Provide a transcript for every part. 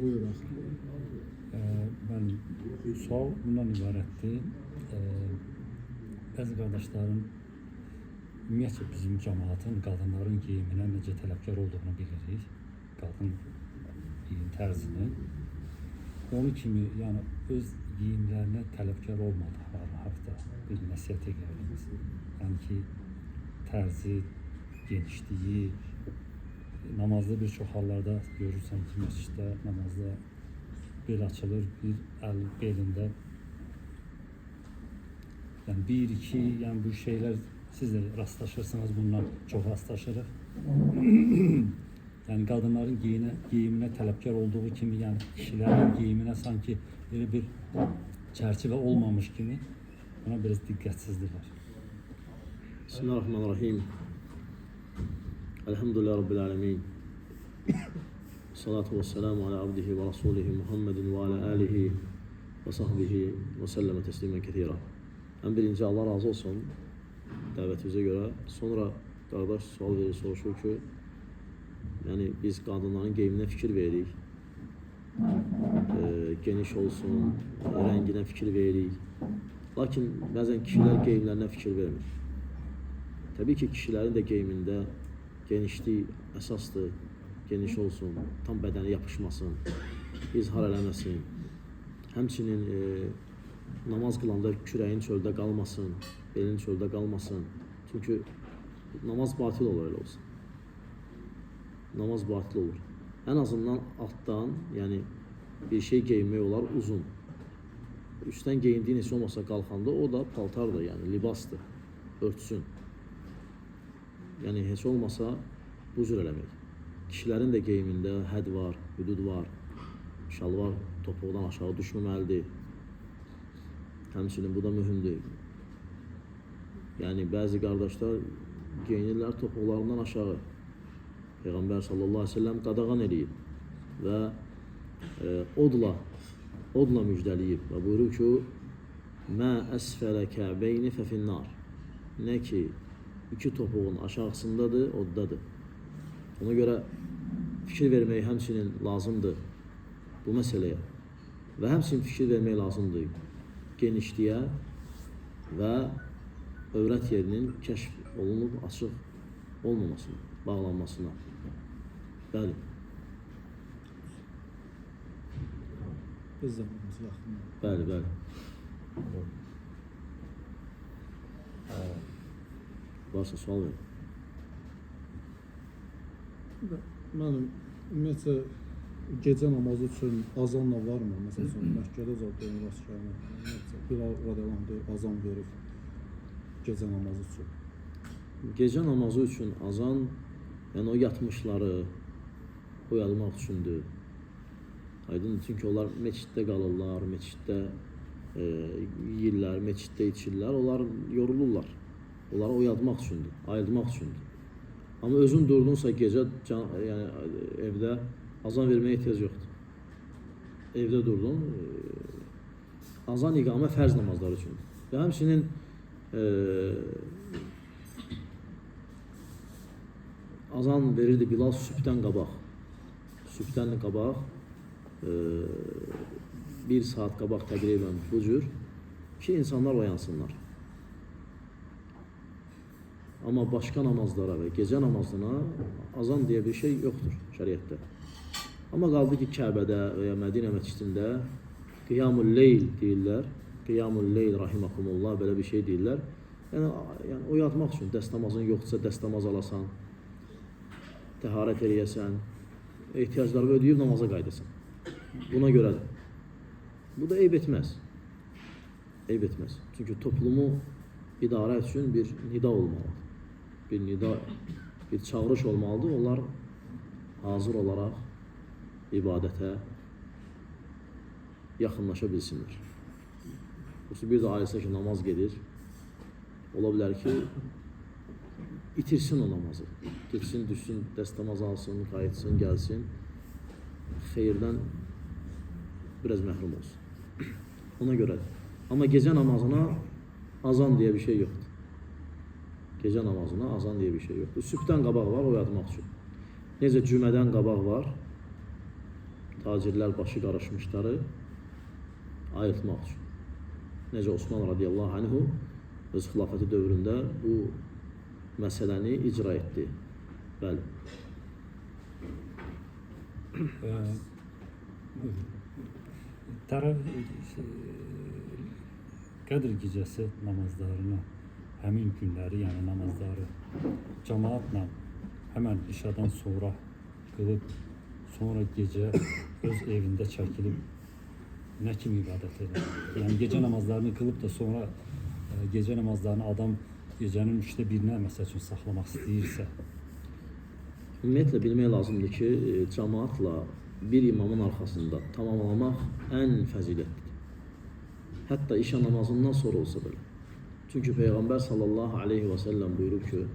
Buyuraq. Ben sual bundan ibarətdir. Bəzi qardaşların ümumiyyətlə bizim cəmaatın qadınların geyiminə necə tələbkar olduğunu bilirik. Qadın geyim tərzini. Onun kimi yəni öz geyimlərinə tələbkar olmadıqları haqda bir nəsihət edərdiniz. Yəni ki, tərzi, genişliyi, namazda bir çox hallarda görürsən ki, məsciddə namazda bel açılır, bir əl belində. Yəni bir, iki, yəni bu şeylər siz də rastlaşırsınız, bundan çox rastlaşırıq. Yəni qadınların geyiminə tələbkar olduğu kimi, yəni kişilərin geyiminə sanki belə bir çərçivə olmamış kimi buna biraz diqqətsizdirlər. Bismillahirrahmanirrahim. Elhamdülillahi Rabbil alemin. Salatu ve selamu ala abdihi ve rasulihi Muhammedin ve ala alihi ve sahbihi ve selleme teslimen kethira. En birinci Allah razı olsun davetimize göre. Sonra kardeş sual verir, soruşur ki, yani biz kadınların geyimine fikir veririk. Geniş olsun, rengine fikir veririk. Lakin bazen kişiler geyimlerine fikir vermir. Tabii ki kişilerin de geyiminde genişliği esastır. Geniş olsun, tam bədəni yapışmasın, izhar eləməsin. Həmçinin namaz qılanda kürəyin çöldə qalmasın, belin çöldə qalmasın. Çünki namaz batil olur elə olsun. Namaz batil olur. En azından alttan, yani bir şey geyinmək olar uzun. Üstten geyindiğin heç olmasa qalxanda o da paltardır, yani libastır, örtsün. Yani heç olmasa bu cür eləmək. Kişilərin də geyimində hədd var, hüdud var, şalvar topuqdan aşağı düşməməlidir. Həmçinin bu da mühümdür. Yəni bəzi qardaşlar geyinirlər topuqlarından aşağı. Peyğəmbər sallallahu aleyhi ve sellem qadağan eləyib və odla müjdəliyib və buyurur ki, mə əsfələ kəbeyni fəfinnar. Nə ki, iki topuğun aşağısındadır, oddadır. Ona görə fikir vermək həmçinin lazımdır bu məsələyə və həmçinin fikir vermək lazımdır genişliyə və övrət yerinin kəşf olunub açıq olmamasına, bağlanmasına. Bəli. Biz zamanımız yaxın. Bəli, bəli. Varsa sual verin. Mənim ümumiyyətlə gecə namazı üçün azanla varmı? Məsələn, Məkkədə zaten rast gəlmə. Bilal radiyallahu anh azan verir gecə namazı üçün. Gecə namazı üçün azan, yəni o yatmışları oyalmaq üçündür. Aydın, çünki onlar meçiddə qalırlar, meçiddə yeyirlər, meçiddə içirlər, onlar yorulurlar. Onları oyalmaq üçündür, ayılmaq üçündür. Ama özün durdunsa gece, yani evde azan vermeye ihtiyaç yoktur. Evde durdun, azan iqamə fərz namazları üçün. Və həmçinin azan verirdi Bilal sübhdən qabaq. Sübhdən qabaq, bir saat qabaq təqribən bu cür ki, insanlar oyansınlar. Ama başka namazlara ve gece namazına azan diye bir şey yoktur şeriatte. Ama kaldı ki Kəbədə veya Mədinə məscidində qiyamul leyl deyirlər. Qiyamul leyl rahimakumullah böyle bir şey deyirlər. Yani oyatmaq üçün dəst namazın yoxdursa dəst namaz alasan, təharət eləyəsən, ehtiyaclarını ödəyib namaza qaydasan. Buna görə də. Bu da eyb etməz. Eyb etməz. Çünkü toplumu idarə üçün bir nida olmalıdır. Bir nida, bir çağırış olmalıdır. Onlar hazır olarak ibadete yaxınlaşa bilsinler. Bir de ailəsə ki, namaz gedir. Ola bilər ki, itirsin o namazı. Gitsin, düşsün, dəst namaz alsın, qayıtsın, gəlsin. Xeyirdən biraz məhrum olsun. Ona görə. Ama gece namazına azan diye bir şey yoktur. Gece namazına azan diye bir şey yoktur. Sübhdən qabaq var oyatmaq üçün. Necə cümədən qabaq var. tacirlər başı qarışmışları ayırtmaq üçün. Necə Osman radiyallahu anhu öz xilafəti dövründə bu məsələni icra etdi. Bəli. Tərəf Qədr gecəsi namazlarını həmin günləri, yəni namazları cəmaatla həmən işadan sonra qılıb, sonra gecə öz evində çəkilib nə kimi ibadət edir? Yəni gecə namazlarını qılıb da sonra gecə namazlarını adam gecənin 1/3-nə məsəl üçün saxlamaq istəyirsə, Ümumiyyətlə bilmək lazımdır ki, cəmaatla bir imamın arxasında tamamlamaq ən fəzilətlidir. Hətta işə namazından sonra olsa belə. Çünki Peyğəmbər sallallahu aleyhi və səlləm buyurub ki,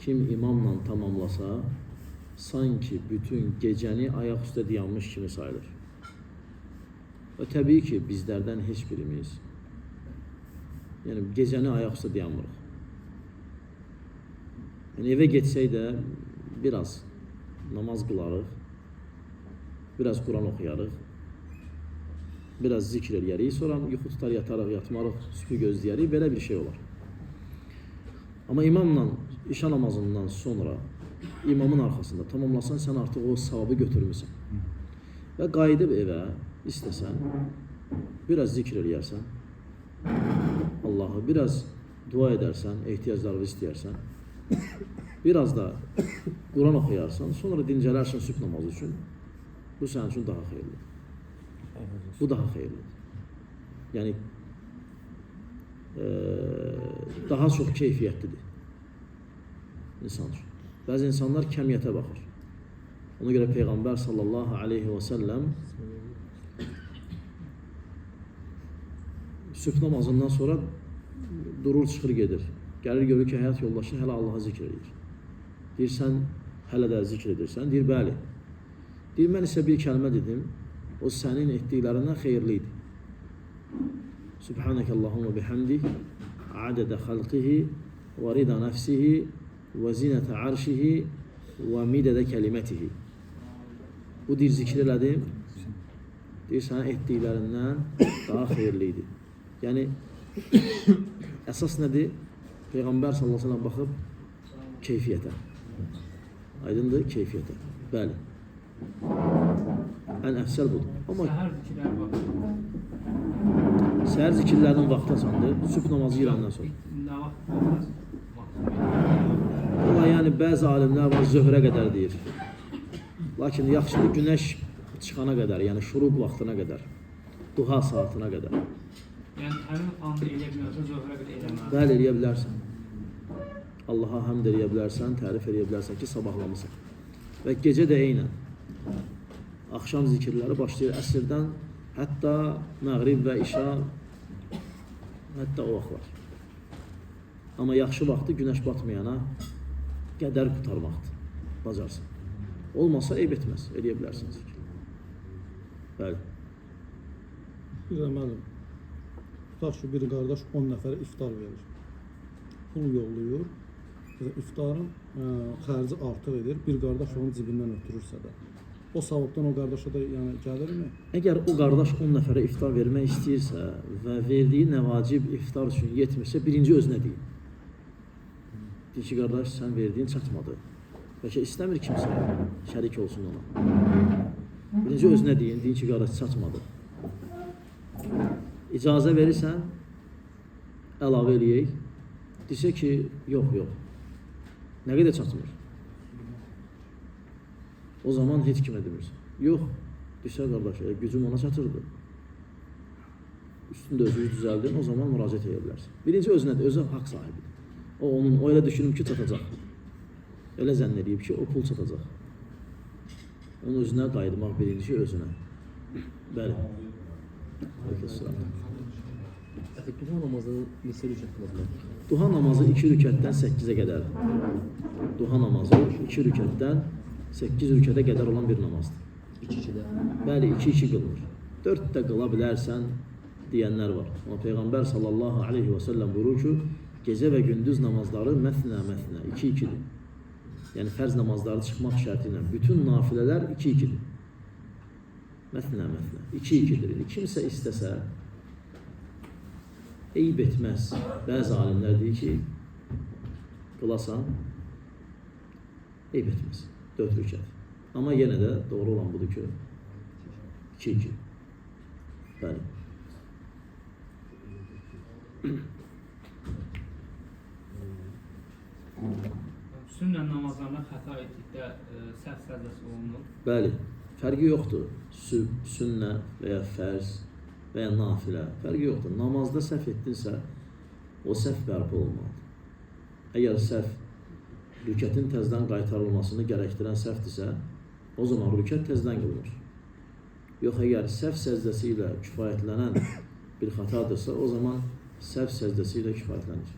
kim imamla tamamlasa, sanki bütün gecəni ayaq üstə dayanmış kimi sayılır. Və təbii ki, bizlərdən heç birimiz yəni gecəni ayaq üstə dayanmırıq. Yəni evə getsək də biraz namaz qılarıq, biraz Quran oxuyarıq, biraz zikr eləyərik, sonra yuxu tutar, yatarıq, yatmarıq, sübhü gözləyərik, belə bir şey olar. Amma imamla işə namazından sonra imamın arxasında tamamlasan, sən artıq o savabı götürmüsən. Və qayıdıb evə istəsən, biraz zikr eləyərsən, Allah'a biraz dua edərsən, ehtiyaclarını istəyərsən, biraz da Quran oxuyarsan, sonra dincələrsən sübh namazı üçün, bu sənin üçün daha xeyirlidir. Bu daha xeyirlidir. Yəni, daha çox keyfiyyətlidir insan üçün. Bəzi insanlar kəmiyyətə baxır. Ona görə Peyğəmbər sallallahu aleyhi və səlləm sübh namazından sonra durur, çıxır, gedir. Gəlir, görür ki, həyat yoldaşı hələ Allah'a zikr edir. Deyir, sən hələ də zikr edirsən. Deyir, bəli. Deyir, mən isə bir kəlmə dedim, o sənin etdiklərindən xeyirliydi. Subhanəkəllahumma bihamdih, adədə xalqihi, və rida nəfsihi, və zinətə arşihi, və midədə kəlimətihi. Bu deyir, zikr elədim. Deyir, sənin etdiklərindən daha xeyirliydi. Yəni, əsas nədir? Peyğəmbər sallallahu aleyhi ve sellem baxıb keyfiyyətə. Aydındır, keyfiyyətə. Bəli. Ən əfsəl budur. Amma səhər zikirlərinin vaxtı asandır, sübh namazı girandan sonra. Valla yəni bəzi alimlər var zöhrə qədər deyir. Lakin yaxşıdır günəş çıxana qədər, yəni şuruq vaxtına qədər, duha saatına qədər. Yəni həmin anda eləyə bilərsən, zöhrə qədər eləməz. Bəli, eləyə bilərsən. Allaha həmd eləyə bilərsən, tərif eləyə bilərsən ki, sabahlamısan. Və gecə də eynən. Axşam zikirləri başlayır əsrdən, hətta məğrib və işa, hətta o vaxtlar. Amma yaxşı vaxtı günəş batmayana qədər qutarmaqdır, bacarsın. Olmasa eyb etməz, eləyə bilərsən zikir. Bəli. Bir də mənim, tutaq ki, bir qardaş 10 nəfərə iftar verir. Pul yollayır, iftarın xərci artıq edir, bir qardaş onun cibindən ötürürsə də. O savabdan o qardaşa da yəni, gəlirmi? Əgər o qardaş 10 nəfərə iftar vermək istəyirsə və verdiyi nəvacib iftar üçün yetmirsə, birinci özünə deyil. Deyir ki, qardaş, sən verdiyin çatmadı. Bəlkə istəmir kimsə şərik olsun ona. Birinci özünə deyin ki, qardaş, çatmadı. İcazə verirsən, əlavə eləyək. Desə ki, yox. Nə qədər çatmır? O zaman heç kimə demirsən. Yox, desə qardaş, gücüm ona çatırdı. Üstündə özünü düzəldin, o zaman müraciət edə bilərsən. Birinci özünədir, özü haqq sahibidir. O elə düşünüb ki, çatacaq. Elə zənn edib ki, o pul çatacaq. Onun özünə qayıdmaq birinci özünə. Bəli. Duha namazı neçə rükət qılınır? Duha namazı 2 rükətdən 8-ə qədər. Duha namazı 2 rükətdən 8 rükətə qədər olan bir namazdır. 2-2-də. Bəli, 2-2 qılınır. 4 də qıla bilərsən deyənlər var. Amma Peyğəmbər sallallahu aleyhi və səlləm buyurur ki, gecə və gündüz namazları məsnə, 2-2-dir. Yəni fərz namazları çıxmaq şərti ilə bütün nafilələr 2-2-dir. Məsnə. 2-2-dir. Kimsə istəsə eyib etməz. Bəzi alimlər deyir ki, qılasan eyib etməz. 4 rükət. Amma yenə də doğru olan budur ki, 2-2. Bəli. Sünnə namazlarında xəta etdikdə səhv səcdəsi olunur. Bəli. Fərqi yoxdur. Sünnə və ya fərz və ya nafilə. Fərqi yoxdur. Namazda səhv etdinsə, o səhv bərpa olmalıdır. Əgər səhv rükətin təzdən qaytarılmasını gərəkdirən səhvdirsə, o zaman rükət təzdən qılınır. Yox, əgər səhv səcdəsi ilə kifayətlənən bir xətadırsa, o zaman səhv səcdəsi ilə kifayətlənir.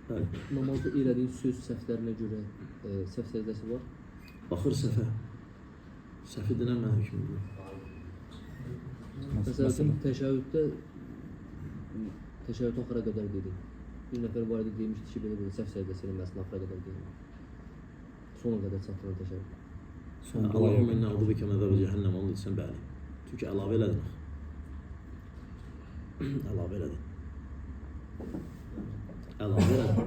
Bəli. Namazda elədiyin söz səhvlərinə görə səhv səcdəsi var. Baxır səhvə. Səhvi dinən mən hökm edirəm. Məsəl üçün təşəhhüddə təşəhhüd axıra qədər dedi. Bir nəfər var idi demişdi ki, belə səhv səcdəsi eləməsin axıra qədər dedi. Sona qədər çatdırır təşəhhüd. Allahümme inna a'udhu bike min azabi cehennəm onu desən bəli. Çünki əlavə elədin. Əlavə elədin. Əlavə elədin.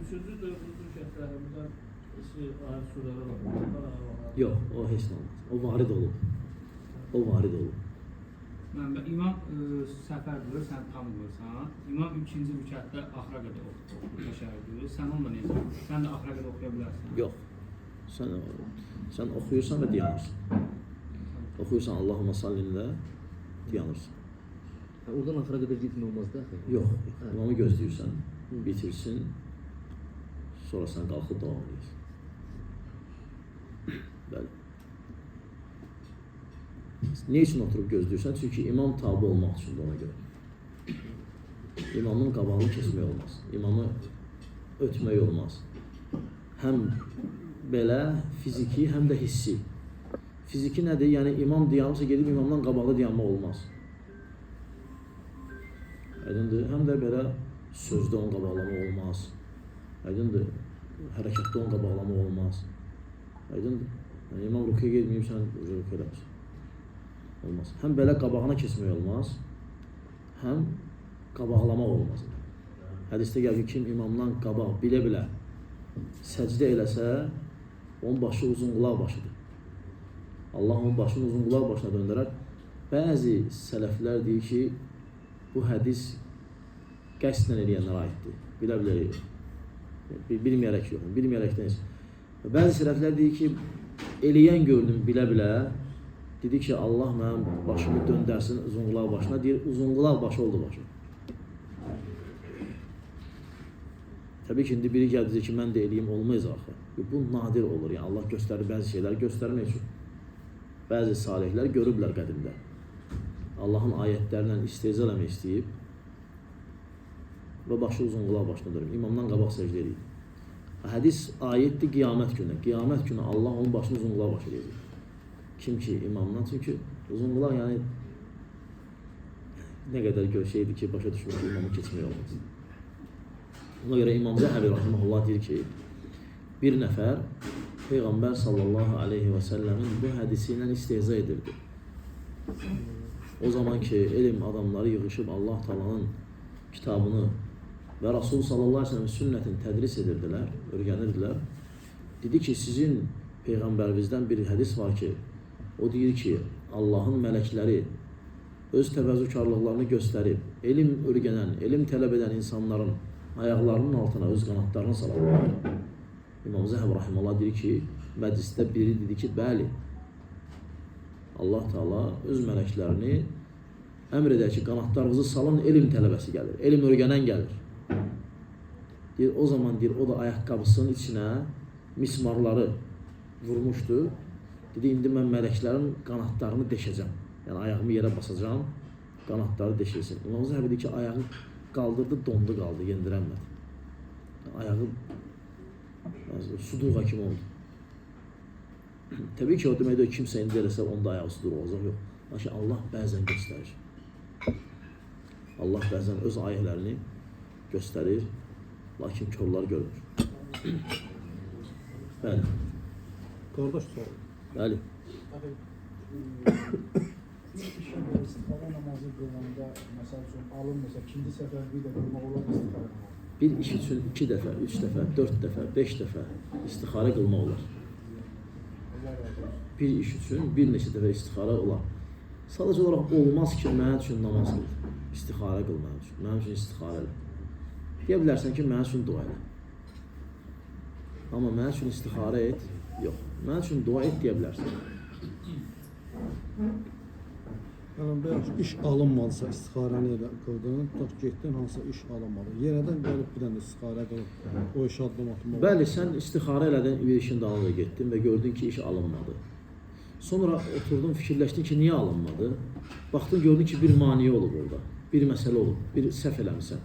Üçüncü, dördüncü rükətlərimizdən ayət surələr var. Yox, o heç nə olmaz. O varid olub. O varid olub. İmam səfər qılır, sən tam qılırsan. İmam 2-ci rükətdə axıra qədər oxuyur təşəhhüdü. Sən onunla necə? Sən də axıra qədər oxuya bilərsən. Yox. Sən oxuyursan və dayanırsan. Oxuyursan Allahumma sallində dayanırsan. Oradan axıra qədər getmək olmaz da axı. Yox. İmamı gözləyirsən, bitirsin. Sonra sən qalxıb davam edirsən. Bəli. Niyə üçün oturub gözləyirsən? Çünki imam tabi olmaq üçündür ona görə. İmamın qabağını kesmək olmaz. İmamı ötmək olmaz. Həm belə fiziki, həm də hissi. Fiziki nədir? Yəni imam dayanırsa gedib imamdan qabaqda dayanmaq olmaz. Aydındır? Həm də belə sözdə onu qabaqlamaq olmaz. Aydındır? Hərəkətdə onu qabaqlamaq olmaz. Aydındır? Yəni imam rüküyə gedməyib, sən rüküyə eləmirsən. Olmaz. Həm belə qabağına kesmək olmaz, həm qabaqlamaq olmaz. Hədisdə gəlir ki, kim imamdan qabaq bilə-bilə səcdə eləsə, onun başı uzunqulaq başıdır. Allah onun başını uzunqulaq başına döndərər. Bəzi sələflər deyir ki, bu hədis qəsdən eləyənlərə aiddir. Bilə-bilə, bilməyərək yox, bilməyərəkdən heç. Bəzi sələflər deyir ki, eləyən gördüm bilə-bilə, dedi ki, Allah mənim başımı döndərsin uzunqulaq başına, deyir, uzunqulaq başı oldu başı. Təbii ki, indi biri gəldi ki, mən də eləyim, olmayız axı. Bu nadir olur, yəni Allah göstərir bəzi şeyləri, göstərmək üçün. Bəzi salihlər görüblər qədimdə. Allahın ayətlərindən istehza eləmək istəyib və başı uzunqulaq başına dönür. İmamdan qabaq səcdə edir. Hədis ayətdir qiyamət günü. Qiyamət günü Allah onun başını uzunqulaq başı edir. Kim ki imamdan, çünki uzunqulaq yəni nə qədər şeydir ki, başa düşmür ki, imamı keçmək olmaz. Ona görə İmam Zəhəbi rahimehullah deyir ki, bir nəfər Peyğəmbər sallallahu aleyhi və səlləmin bu hədisi ilə istehza edirdi. O zaman ki, elm adamları yığışıb Allah Taala'nın kitabını və Rasul sallallahu aleyhi və səlləmin sünnətini tədris edirdilər, öyrənirdilər. Dedi ki, sizin Peyğəmbərimizdən bir hədis var ki, o deyir ki, Allahın mələkləri öz təvəzzükarlıqlarını göstərib, elm öyrənən, elm tələb edən insanların ayaqlarının altına öz qanatlarını salarlar. İmam Zəhəb rahimehullah deyir ki, məclisdə biri dedi ki, bəli, Allah Taala öz mələklərini əmr edir ki, qanatlarınızı salın, elm tələbəsi gəlir, elm öyrənən gəlir. Deyir, o zaman deyir, o da ayaqqabısının içinə mismarları vurmuşdu. Dedi, indi mən mələklərin qanatlarını deşəcəm. Yəni, ayağımı yerə basacağım, qanatları deşilsin. İmam Zəhəbi deyir ki, ayağı qaldırdı, dondu qaldı, yendirənmədi. Ayağı suduğğa kimi oldu. Təbii ki, o deməkdir, kimsə indi eləsə, onda ayağı suduğ olacaq, yox. Lakin Allah bəzən göstərir. Allah bəzən öz ayələrini göstərir, lakin körlər görmür. Bəli. Qardaş sual. Bəli. İstiqara namazı qılanda, məsəl üçün, alınmasa, ikinci səfər bir də qılmaq olar istiqara namazı. Bir iş üçün 2 dəfə, 3 dəfə, 4 dəfə, 5 dəfə istixarə qılmaq olar. Allah razı olsun. Bir iş üçün bir neçə dəfə istixarə olar. Sadəcə olaraq olmaz ki, mənim üçün namaz qıl. İstixarə qıl mənim üçün. Mənim üçün istixarə elə. Deyə bilərsən ki, mənim üçün dua elə. Amma mənim üçün istixarə et, yox. Mənim üçün dua et deyə bilərsən. Yəni belə iş alınmadısa istixarəni elə qıldın, tutaq getdin hansısa iş alınmadı. Yerədən gəlib bir dənə istixarə qılıb o işə addım atmaq. Bəli, sən istixarə elədin, bir işin dalınca getdin və gördün ki, iş alınmadı. Sonra oturdun, fikirləşdin ki, niyə alınmadı? Baxdın, gördün ki, bir maniyə olub orada. Bir məsələ olub, bir səhv eləmisən.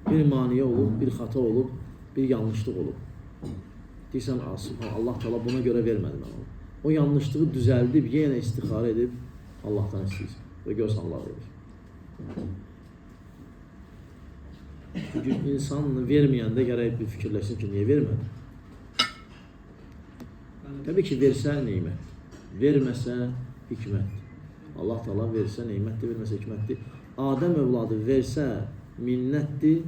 Bir maniyə olub, bir xata olub, bir yanlışlıq olub. Deyirsən, Allah Teala buna görə vermədi mən onu. O yanlışlığı düzəldib, yenə istixarə edib Allahdan istəyirsən və görsən Allah verir. Çünki insan verməyəndə gərək bir fikirləşsin ki, niyə vermədi? Təbii ki, versə neymət, verməsə hikmətdir. Allah Teala versə neymətdir, verməsə hikmətdir. Adəm övladı versə minnətdir,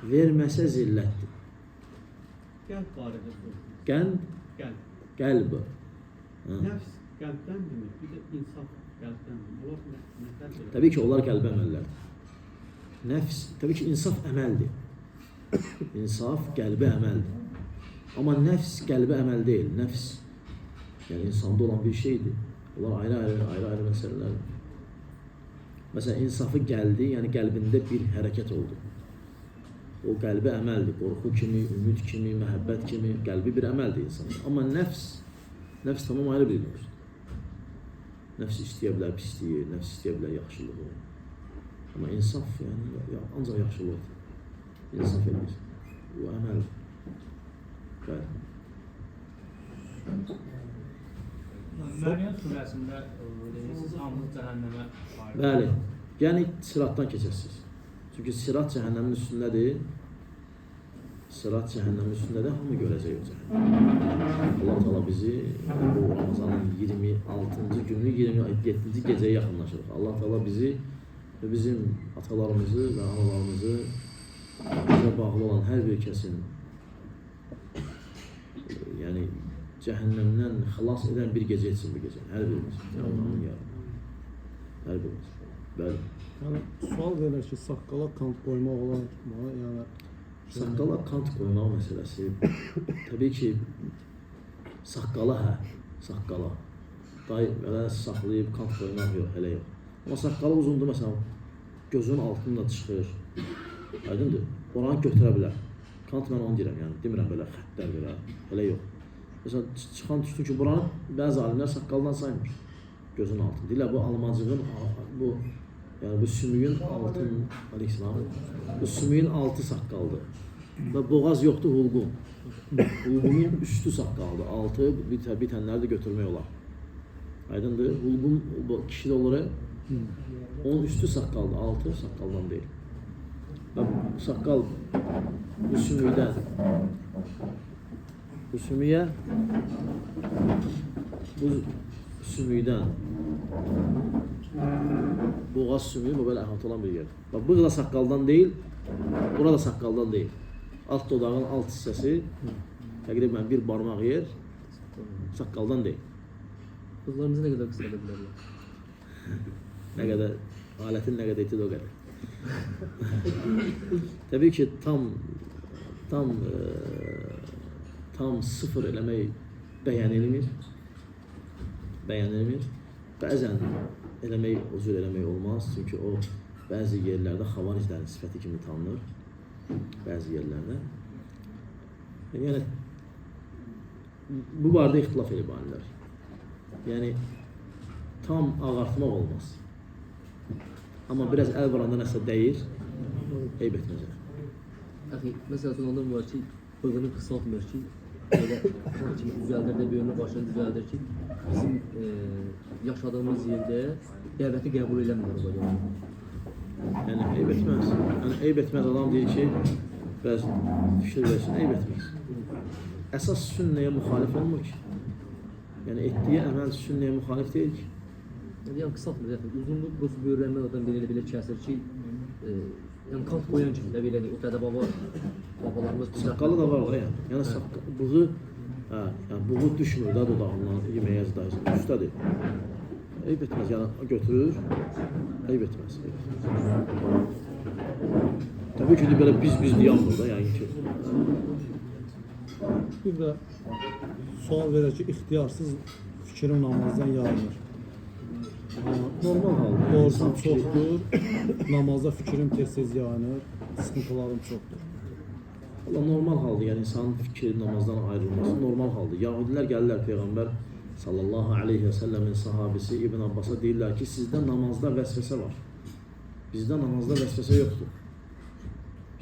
verməsə zillətdir. Qəlb barədə soruşur. Qəlb, Qəlb. qəlb. Nəfs qəlbdəndirmi? Bir də insaf qəlbdəndirmi? Onlar nə fərq edir? Təbii ki, onlar qəlbi əməllərdir. Nəfs, təbii ki, insaf əməldir. İnsaf qəlbi əməldir. Amma nəfs qəlbi əməl deyil. Nəfs, yəni insanda olan bir şeydir. Onlar ayrı-ayrı məsələlərdir. Məsələn, insafı gəldi, yəni qəlbində bir hərəkət oldu. O qəlbi əməldir. Qorxu kimi, ümid kimi, məhəbbət kimi qəlbi bir əməldir insanın. Amma nəfs tamam ayrı bir mövzudur. Nəfs istəyə bilər pisliyi, nəfs istəyə bilər yaxşılığı. Amma insaf, yəni ancaq yaxşılıqdır. İnsaf edir. Bu əməldir. Bəli. Məryəm surəsində siz hamınız cəhənnəmə aid. Bəli. Yəni sıratdan keçəsiniz. Çünki sırat cəhənnəmin üstündədir. Sırat cəhənnəmin üstündədir, hamı görəcək o cəhənnəm. Allah Teala bizi bu Ramazanın 26-cı günü, 27-ci gecəyə yaxınlaşırıq. Allah Teala bizi və bizim atalarımızı və analarımızı bizə bağlı olan hər bir kəsin yəni cəhənnəmdən xilas edən bir gecə etsin bu gecə. Hər birimiz. Allah'ın yardım. Hər birimiz. Bəli. Yəni sual verir ki, saqqala kant qoymaq olar mı? Yəni Saqqala kant qoymaq məsələsi təbii ki saqqala saqqala belə saxlayıb kant qoymaq yox, elə yox. Amma saqqalı uzundur, məsələn, gözün altında çıxır, aydındır, oranı götürə bilər. Kant mən onu deyirəm, yəni demirəm belə xəttlər belə, elə yox. Məsələn, çıxan düşdü ki, buranı bəzi alimlər saqqaldan saymır, gözün altında. Deyirlər, bu almacığın, yəni bu sümüyün altın, bu sümüyün altı saqqaldır. Və boğaz yoxdur, hulqum. Hulqumun üstü saqqaldır, altı bitənləri də götürmək olar. Aydındır, hulqum kişidə olur, onun üstü saqqaldır, altı saqqaldan deyil. Və saqqal bu sümükdən, bu sümükdən boğaz sümüyü bu belə əhatə olan bir yerdir. Bax, bu da saqqaldan deyil, bura da saqqaldan deyil. Alt dodağın alt hissəsi təqribən bir barmaq yer saqqaldan deyil. Qızlarınızı nə qədər qısa edə bilərlər? Nə qədər, alətin nə qədər etdi o qədər. Təbii ki, tam sıfır eləmək bəyənilmir. Bəzən eləmək, o cür eləmək olmaz. Çünki o, bəzi yerlərdə xavariclərin sifəti kimi tanınır. Bəzi yerlərdə. Yəni, bu barədə ixtilaf edib alimlər. Yəni, tam ağartmaq olmaz. Amma biraz əl vuranda nəsə dəyir, eyb etməz. Əxi, məsələn, ondan var ki, bığını qısaltmır ki, elə kimi düzəldir də, böyünü başını düzəldir ki, bizim yaşadığımız yerdə dəvəti qəbul eləmirlər o qədər. Yəni, eyb etməz. Yəni, eyb etməz adam deyir ki, bəzi fikir versin, eyb etməz. Əsas sünnəyə müxalif olmur ki. Yəni etdiyi əməl sünnəyə müxalif deyil ki. Yəni qısaltmır, yəni uzunluq bu böyrəlmələrdən belə kəsir ki, yəni kant qoyan kimi də belə o dədə-baba babalarımız Saqqalı da var da yəni. Yəni bığı yəni bığı düşmür də dodağından yeməyə zdayız. Üstədir. Eyb etməz, yəni götürür, eyb etməz. Təbii ki, belə biz dayanmır da, yəni ki. Bir də sual verir ki, ixtiyarsız fikrim namazdan yayınır. Normal halda. Borcum çoxdur, namazda fikrim tez-tez yayınır, sıxıntılarım çoxdur. Valla normal halda, yəni insanın fikri namazdan ayrılması normal halda. Yahudilər gəlirlər Peyğəmbər sallallahu aleyhi və səlləmin sahabisi İbn Abbas'a deyirlər ki, sizdə namazda vəsvəsə var. Bizdə namazda vəsvəsə yoxdur.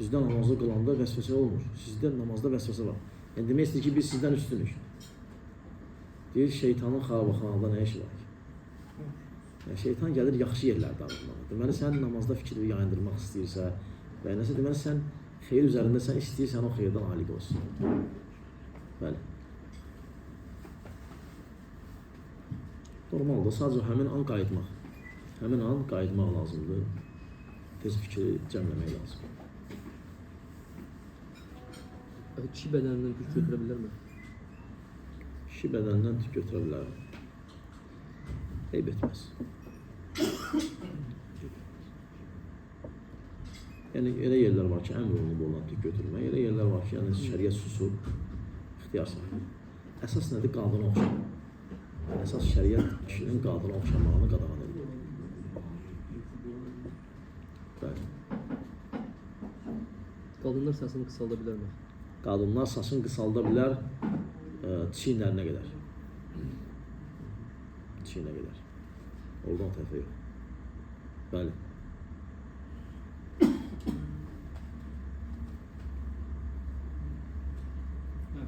Bizdə namazı qılanda vəsvəsə olmur. Sizdə namazda vəsvəsə var. Yəni demək istəyir ki, biz sizdən üstünük. Deyir, şeytanın xarabxanada nə işi var ki? Yəni, şeytan gəlir yaxşı yerlərdə arınmağa. Deməli, sən namazda fikri yayındırmaq istəyirsə və nəsə, deməli, sən xeyir üzərində sən istəyirsən o xeyirdən alik olsun. Bəli. Normaldır, sadəcə həmin an qayıtmaq. Həmin an qayıtmaq lazımdır. Tez fikri cəmləmək lazımdır. Kişi bədənindən tük götürə bilərmi? Kişi bədənindən tük götürə bilər. Eyb etməz. Yəni elə yerlər var ki, əmr olunub olan tük götürmək, elə yerlər var ki, yəni şəriət susub, ixtiyar sahibi. Əsas nədir? Qadına oxşamaq. Əsas şəriət kişinin qadına oxşamağını qadağan edir. Bəli. Qadınlar səsini qısalda bilərmi? Qadınlar saçını qısalda bilər çiyinlərinə qədər. Çiyinə qədər. Oradan tərəfə yox. Bəli.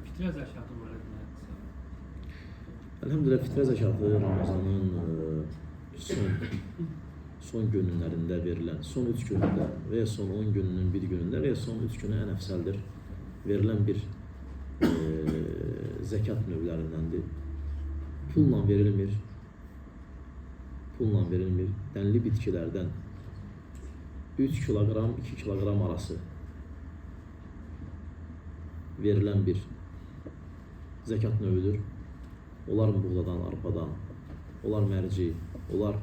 Fitrə zəkatı barədə Elhamdülillah fitrə zəkatı Ramazanın son günlərində verilən, son 3 günündə və ya son 10 gününün bir günündə və ya son 3 günü ən əfsəldir verilən bir zəkat növlərindəndir. Pulla verilmir. Pulla verilmir. Dənli bitkilərdən 3 kiloqram, 2 kiloqram arası verilən bir zəkat növüdür. Onlar buğdadan, arpadan, onlar mərci, onlar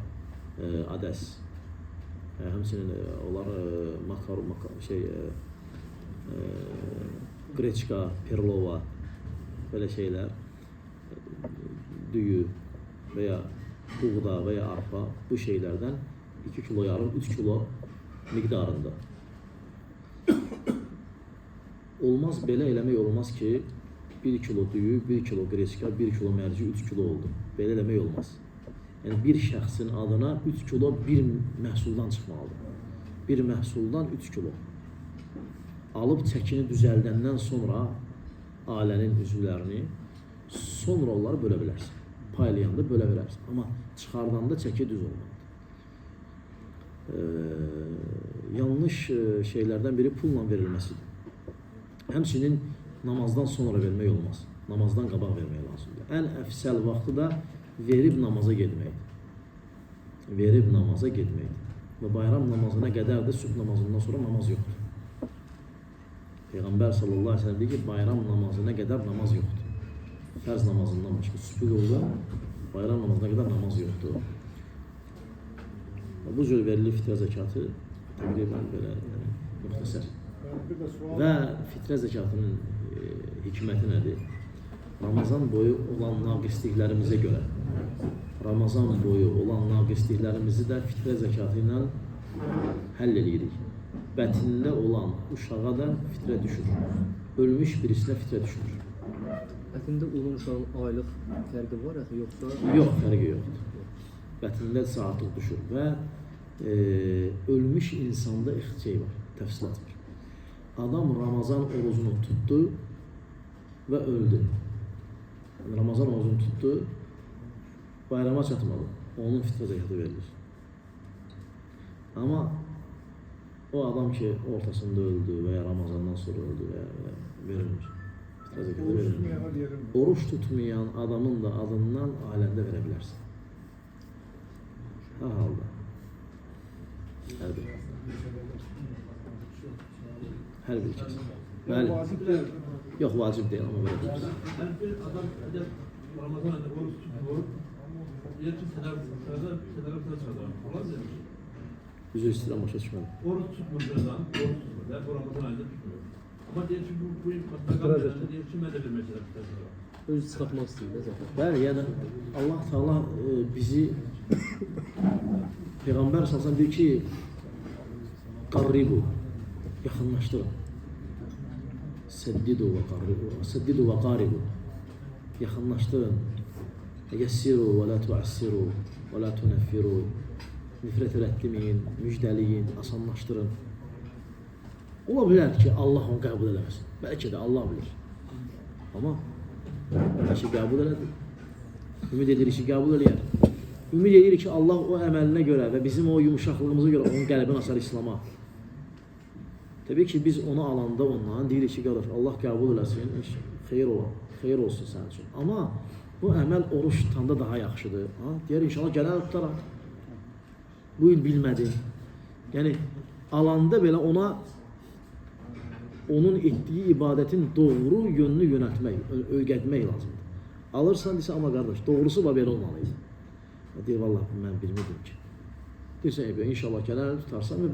ades, həmçinin onlar qreçka, perlova, belə şeylər, düyü və ya buğda və ya arpa bu şeylərdən 2 kilo yarım, 3 kilo miqdarında. Olmaz, belə eləmək olmaz ki, 1 kilo düyü, 1 kilo qreçka, 1 kilo mərci, 3 kilo oldu. Belə eləmək olmaz. Yəni, bir şəxsin adına 3 kilo bir məhsuldan çıxmalıdır. Bir məhsuldan 3 kilo. Alıb çəkini düzəldəndən sonra ailənin üzvlərini, sonra onları bölə bilərsən. Paylayanda bölə bilərsən. Amma çıxardanda çəki düz olmalıdır. Yanlış şeylərdən biri pulla verilməsidir. Həmçinin namazdan sonra vermək olmaz. Namazdan qabaq vermək lazımdır. Ən əfsəl vaxtı da verib namaza getməkdir. Verib namaza getməkdir. Və bayram namazına qədər də sübh namazından sonra namaz yoxdur. Peyğəmbər sallallahu aleyhi ve sellem deyir ki, bayram namazına qədər namaz yoxdur. Fərz namazından başqa sübh yolda bayram namazına qədər namaz yoxdur. Bu cür verilir fitrə zəkatı təqribən belə müxtəsər. Və fitrə zəkatının hikməti nədir? Ramazan boyu olan naqisliklərimizə görə naqisliklərimizi də fitrə zəkatı ilə həll edirik. Bətnində olan uşağa da fitrə düşür. Ölmüş birisinə fitrə düşür. Ətində olan uşağın aylıq fərqi var ya, yoxsa? Yox, fərqi yoxdur. Bətnində saatlıq düşür və ölmüş insanda şey var, təfsilat var. Adam Ramazan orucunu tutdu və öldü. Yəni, Ramazan orucunu tutdu, bayrama çatmadı. Onun fitrə zəkatı verilir. Amma o adam ki, ortasında öldü və ya Ramazandan sonra öldü və ya verilmir. Fərz edelim. Oruç tutmayan adamın da adından aləndə verə bilərsən. Hər halda. Hər bir. Hər bir kəs. Bəli. Yox, vacib deyil, amma verə bilərsən. Her bir adam eğer Ramazan ayında oruç tutuyor, diğer ki seneler çıkar. Olan demiş. Üzr istəyirəm, başa düşmədim. Oruç tutmuyor bir adam, oruç tutmuyor. Yani bu Ramazan ayında tutmuyor. Ama diğer ki bu mutlaka diğer ki medeli mesela tutar. Özü çıxartmaq istəyir də zaten. Bəli, yəni Allah Taala bizi Peyğəmbər sallallahu deyir ki, qarribu, yaxınlaşdırın. Seddidu və qarribu, seddidu və qaribu. Yaxınlaşdırın. Yessiru və la tuassiru və la tunaffiru. Nifrət etməyin, müjdəliyin, asanlaşdırın. Ola bilər ki, Allah onu qəbul eləməsin. Bəlkə də Allah bilir. Amma bəlkə qəbul elədir. Ümid edirik ki, qəbul eləyər. Ümid edirik ki, Allah o əməlinə görə və bizim o yumuşaqlığımıza görə onun qəlbini açar İslam'a. Təbii ki, biz onu alanda ondan deyirik ki, qardaş, Allah qəbul eləsin, xeyir olsun sənin üçün. Amma bu əməl oruç tutanda daha yaxşıdır. Deyər, inşallah gələn tutaraq. Bu il bilmədin. Yəni, alanda belə ona onun etdiyi ibadətin doğru yönünü yönəltmək, öyrətmək lazımdır. Alırsan, deyirsən, amma qardaş, doğrusu belə olmalıydı. Deyir, vallahi, mən bilmirdim ki. Deyirsən, inşallah gələn tutarsan və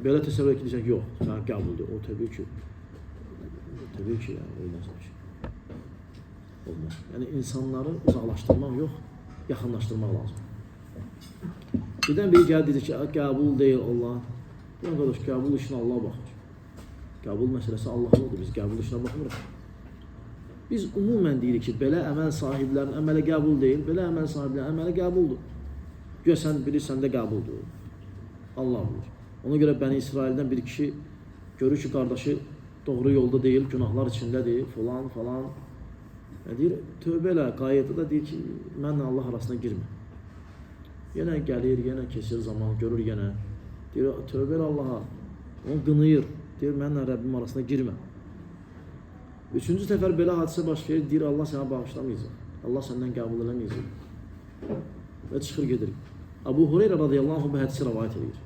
belə təsəvvür edirsən, yox, sən qəbuldur. O təbii ki, yəni, olmaz bir şey. Olmaz. Yəni, insanları uzaqlaşdırmaq yox, yaxınlaşdırmaq lazım. Birdən biri gəldi, deyir ki, qəbul deyil Allah. Deyən qardaş, qəbul işinə Allah baxır. Qəbul məsələsi Allahlıdır, biz qəbul işinə baxmırıq. Biz umumən deyirik ki, belə əməl sahiblərinin əməli qəbul deyil, belə əməl sahiblərinin əməli qəbuldur. Gör, sən bilirsən də qəbuldur. Allah bilir. Ona görə Bəni İsraildən bir kişi görür ki, qardaşı doğru yolda deyil, günahlar içindədir, falan. Deyir, tövbə elə, qayıtı da deyir ki, mənlə Allah arasına girmə. Yenə gəlir, yenə keçir zaman, görür yenə. Deyir, tövbə elə Allaha, onu qınıyır. Deyir, mənlə Rəbbim arasına girmə. Üçüncü səfər belə hadisə baş verir, deyir, Allah sənə bağışlamayacaq. Allah səndən qəbul eləməyəcək. Və çıxır gedir. Abu Hureyra radiyallahu anh bu hədisi rəvayət edir.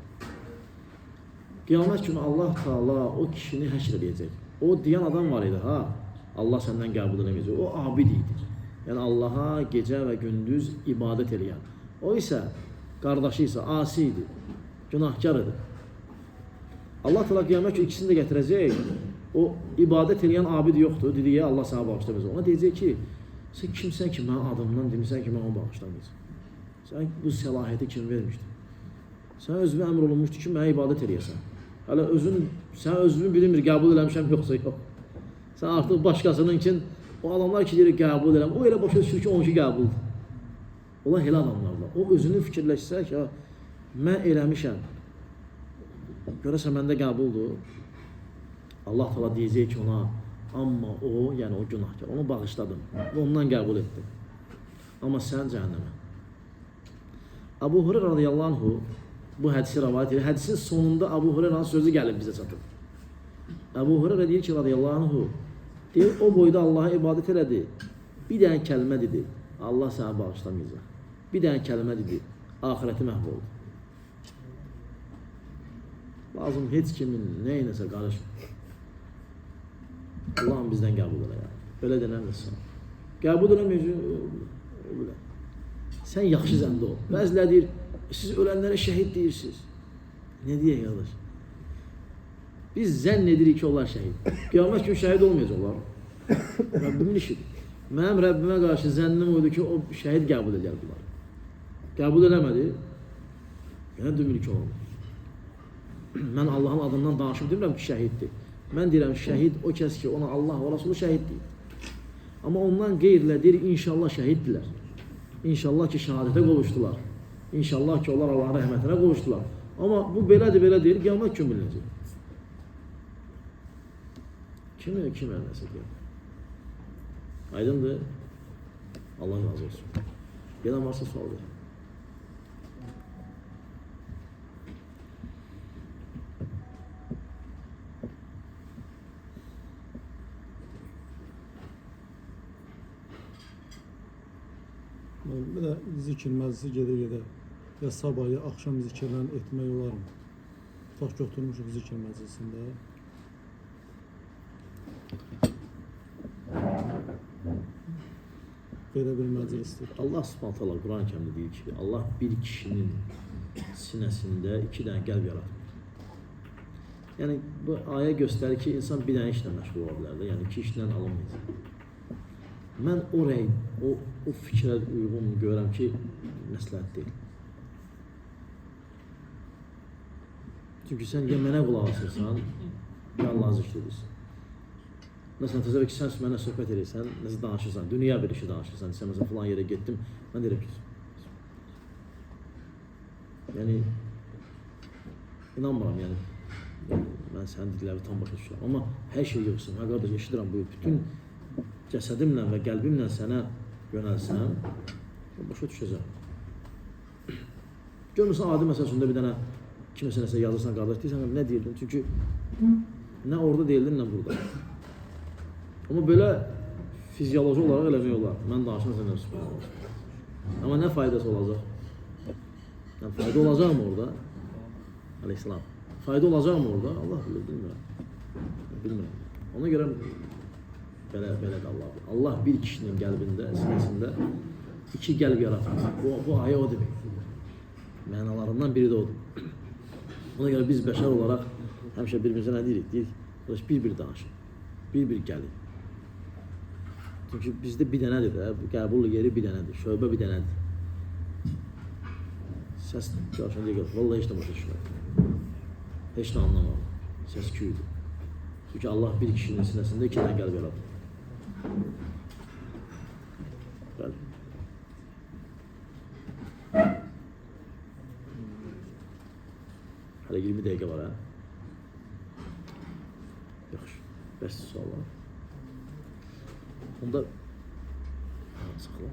Qiyamət günü Allah Taala o kişini həşr edəcək. O deyən adam var idi, ha, Allah səndən qəbul eləməyəcək. O abid idi. Yəni Allaha gecə və gündüz ibadət eləyən. O isə, qardaşı isə asi idi, günahkar idi. Allah Taala qiyamət günü ikisini də gətirəcək. O ibadət eləyən abid yoxdur, dediyi Allah sənə bağışlamayacaq. Ona deyəcək ki, sən kimsən ki, mən adımdan demirsən ki, mən onu bağışlamayacaq. Sən bu səlahiyyəti kim vermişdir? Sən özünə əmr olunmuşdur ki, mənə ibadət eləyəsən. Hələ sən özünü bilmir, qəbul eləmişəm, yoxsa yox. Sən artıq başqasının üçün, o adamlar ki, deyir, qəbul eləm, o elə başa düşür ki, onunki qəbuldur. Onlar elə adamlardır. O özünü fikirləşsə ki, mən eləmişəm, görəsən məndə qəbuldur. Allah Taala deyəcək ki ona, amma o, yəni o günahkar, onu bağışladım və ondan qəbul etdim. Amma sən cəhənnəmə. Abu Hureyra radiyallahu anhu bu hədisi rəvayət edir. Hədisin sonunda Abu Hureyra'nın sözü gəlib bizə çatır. Abu Hureyra deyir ki, radiyallahu anhu, deyir, o boyda Allaha ibadət elədi. Bir dənə kəlmə dedi, Allah sənə bağışlamayacaq. Bir dənə kəlmə dedi, ahirəti məhv oldu. Lazım heç kimin neyinəsə qarışmır. Allah'ım bizdən qəbul elə ya. Belə denəmirsən. Qəbul eləməyəcək. Sən yaxşı zəndə ol. Bəziləri deyir, siz ölənlərə şəhid deyirsiniz. Nə deyək qardaş? Biz zənn edirik ki, onlar şəhid. Qiyamət günü şəhid olmayacaqlar. Rəbbimin işidir. Mənim Rəbbimə qarşı zənnim oydu ki, o şəhid qəbul edər bunlar. Qəbul eləmədi. Yəni demək ki, olmaz. Mən Allahın adından danışıb demirəm ki, şəhiddir. Mən deyirəm, şəhid o kəs ki, ona Allah və Rasulü şəhid deyir. Amma ondan qeyrlə deyir, inşallah şəhiddirlər. İnşallah ki, şəhadətə qovuşdular. İnşallah ki, onlar Allahın rəhmətinə qovuşdular. Amma bu belədir, belə deyir, qiyamət kim bilinəcək? Kim eləsə deyir? Aydındır? Allah razı olsun. Gələn varsa sual verin. Bir də zikr məclisi gedə-gedə ya sabah ya axşam zikirlərini etmək olarmı? Tutaq ki, oturmuşuq zikr məclisində. Belə bir məclisdir. Allah Subhanahu taala Quran-ı Kərimdə deyir ki, Allah bir kişinin sinəsində 2 dənə qəlb yaratır. Yəni bu ayə göstərir ki, insan bir dənə işlə məşğul ola bilər də, yəni 2 işlə alınmayacaq. Mən o fikrə uyğun görürəm ki, məsləhət deyil. Çünki sən ya mənə qulaq asırsan, ya Allah zikr edirsən. Məsələn, təsəvvür ki, sən mənə söhbət edirsən, nəsə danışırsan, dünya bir işi danışırsan, sən məsələn filan yerə getdim, mən deyirəm ki, yəni inanmıram, yəni mən sənin dedikləri tam başa düşürəm, amma hər şey yoxsun, hə qardaş, eşidirəm bu, bütün cəsədimlə və qəlbimlə sənə yönəlsəm, başa düşəcəm. Görmürsən, adi məsəl üçün də bir dənə kiməsə nəsə yazırsan, qardaş, deyirsən, nə deyirdin? Çünki nə orada deyildin, nə burada. Amma belə fizioloji olaraq eləmək olar. Mən danışım sənə subhanallah. Amma nə faydası olacaq? Yəni, fayda olacaqmı orada? Aleyhisselam. Fayda olacaqmı orada? Allah bilir, bilmirəm. Bilmirəm. Ona görə belə də Allah bilir. Allah bir kişinin qəlbində, sinəsində 2 qəlb yaratır. Bu ayə o demək. Mənalarından biri də odur. Ona görə biz bəşər olaraq həmişə bir-birimizə nə deyirik? Deyirik, bir-bir danışın, bir-bir gəlin. Çünki bizdə bir dənədir də, qəbul yeri bir dənədir, şöbə bir dənədir. Səs qarşına deyir, vallahi heç nə başa düşmədim. Heç nə anlamadım. Səs küydür. Çünki Allah bir kişinin sinəsində 2 dənə qəlb yaradır. Bəli. Hələ 20 dəqiqə var, hə? Yaxşı, bəs sual var. Onda saxla.